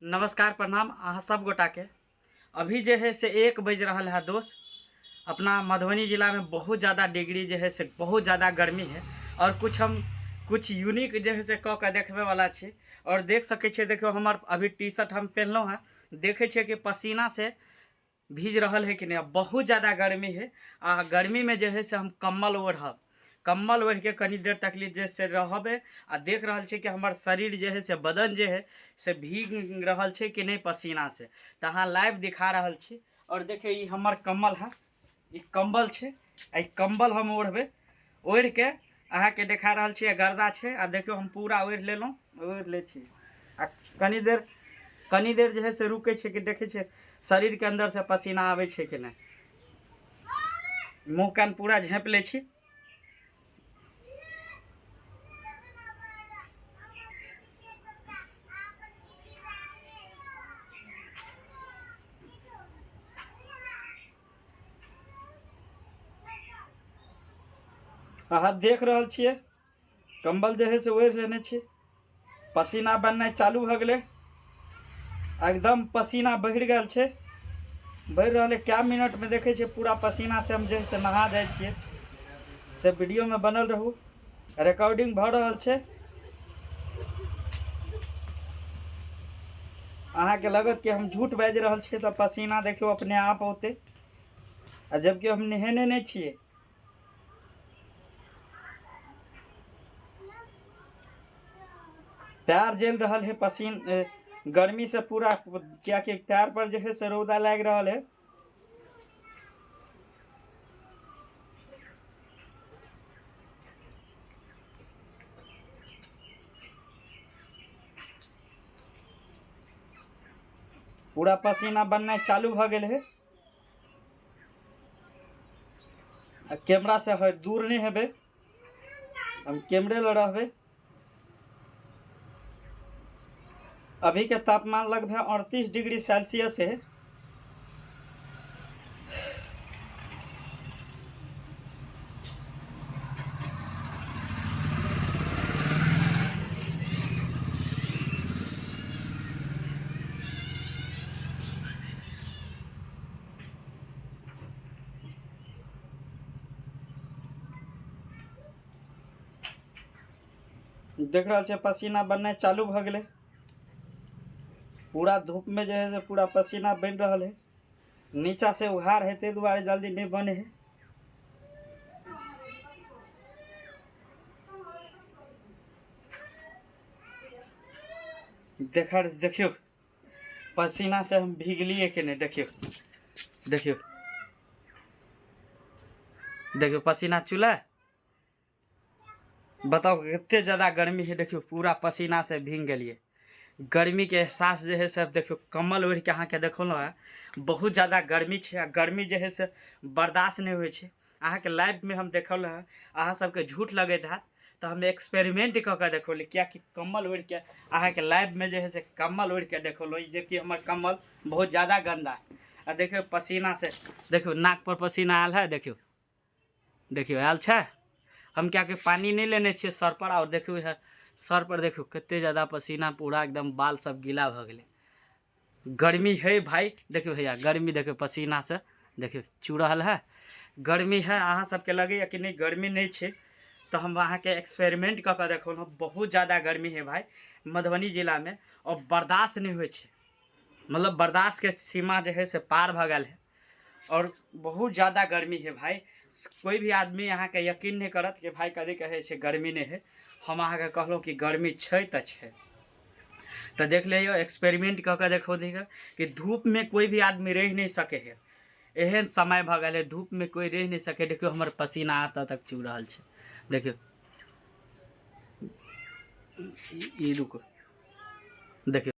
नमस्कार प्रणाम अहाँ सब गोटा के। अभी जो है से 1 बज रहा है दोस्त। अपना मधुबनी जिला में बहुत ज़्यादा डिग्री जो है से बहुत ज़्यादा गर्मी है और कुछ यूनिक जो है से कऽ के देखबे वाला छी। और देख सके छे, देखो हमार अभी टी शर्ट हम पहनलों हैं, देखे छे कि पसीना से भीज रहल है कि नहीं। बहुत ज़्यादा गर्मी है। गर्मी में जो है से हम कम्बल ओढ़ब, कम्बल ओढ़ के कनी देर तक लिए से रहबे आ देख रहल छे कि हमार शरीर जो है से बदन जो है से भीग रहल छे कि नहीं पसीना से। तो अहाँ लाइव दिखा रहल छी। और देखिए ये हमार कम्बल है, ये कंबल छे। आ कंबल हम ओढ़बे, ओढ़ के अहाँ के देखा रहल छी गर्दा छे। आ देखियो हम पूरा ओढ़ लेलहुँ, ओढ़ ले छी। आ कनी देर जो है से रुके छे कि देखे छे शरीर के अंदर से पसीना आवे छे कि नहीं। मुँह कान पूरा झाँप ले छी। अहाँ देख रहल छिए कंबल जो है से ओढ़ लेने छी। पसीना बनना चालू भ गए, एकदम पसीना बढ़ गया छे, बढ़ रहा है। क्या मिनट में देखे छे पूरा पसीना से हम जो है से नहा जाए छिए। से वीडियो में बनल रहू, रिकॉर्डिंग भ रहल छे। अहाँ के लगत कि हम झूठ बाज रहल छे तो पसीना देखियो अपने आप होते, जबकि हम नहेने नहीं छिए। पैर जल रहा है गर्मी से पूरा, क्या कि पैर पर जो है से रौदा लग रहा है। पूरा पसीना बनना चालू भ गए है। कैमरा से है दूर नहीं हेबे, हम कैमरे ल रहबे। अभी के तापमान लगभग 38 डिग्री सेल्सियस है। देख रहा छे पसीना बनना चालू भ गए। पूरा धूप में जो है से पूरा पसीना बन रहा है। नीचा से उघार है ते दुआरे जल्दी नहीं बने है। देखियो पसीना से हम भीगलिए कि नहीं। देखियो देखियो देखियो पसीना चूल्हा। बताओ कितने ज़्यादा गर्मी है। देखियो पूरा पसीना से भीग गलिए। गर्मी के एहसास जो है सब देखियो कम्बल ओढ़ के अहाँ के देखो है। बहुत ज़्यादा गर्मी है, गर्मी जो है से बर्दाश्त नहीं हुए छे। अहाँ के लाइव में हम देखल है, अहाँ सबके झूठ लगे है तो हम एक्सपेरिमेंट कऽ के देखो क्या कि कम्बल ओढ़ के अहाँ के लाइव में जो है से कम्बल ओढ़ के देखो जो कि हमार कम्बल बहुत ज़्यादा गंदा है। आ देखियो पसीना से, देखियो नाक पर पसीना आयल है। देखियो देखियो आयल छे। हम क्या कि पानी नहीं लेने छे सर पर। और देखियो है सर पर देखियो कितने ज़्यादा पसीना, पूरा एकदम बाल सब गीला भ गए। गर्मी है भाई, देखियो भैया गर्मी देखियो पसीना से देखियो चू रहा है। गर्मी है, अहाँ सबके लगे कि नहीं गर्मी नहीं छे तो हम अहाँ के एक्सपेरिमेंट कऽ के देखो। बहुत ज़्यादा गर्मी है भाई मधुबनी जिला में, और बर्दाश्त नहीं हुए छे। मतलब बर्दाश्त के सीमा जो है से पार भ गए है। और बहुत ज़्यादा गर्मी है भाई। कोई भी आदमी यहाँ के यकीन नहीं करत कि भाई कभी कहे छे गर्मी नहीं है। हम अहाँ के कहलो कि गर्मी छे तो छे। तो देख लियो एक्सपेरिमेंट कऽ के देखो कि धूप में कोई भी आदमी रह नहीं सके है। एहन समय भ गए है धूप में कोई रह नहीं सके। देखियो हमार पसीना आता तक चू रहा है। देखियो ये रुको, देखियो।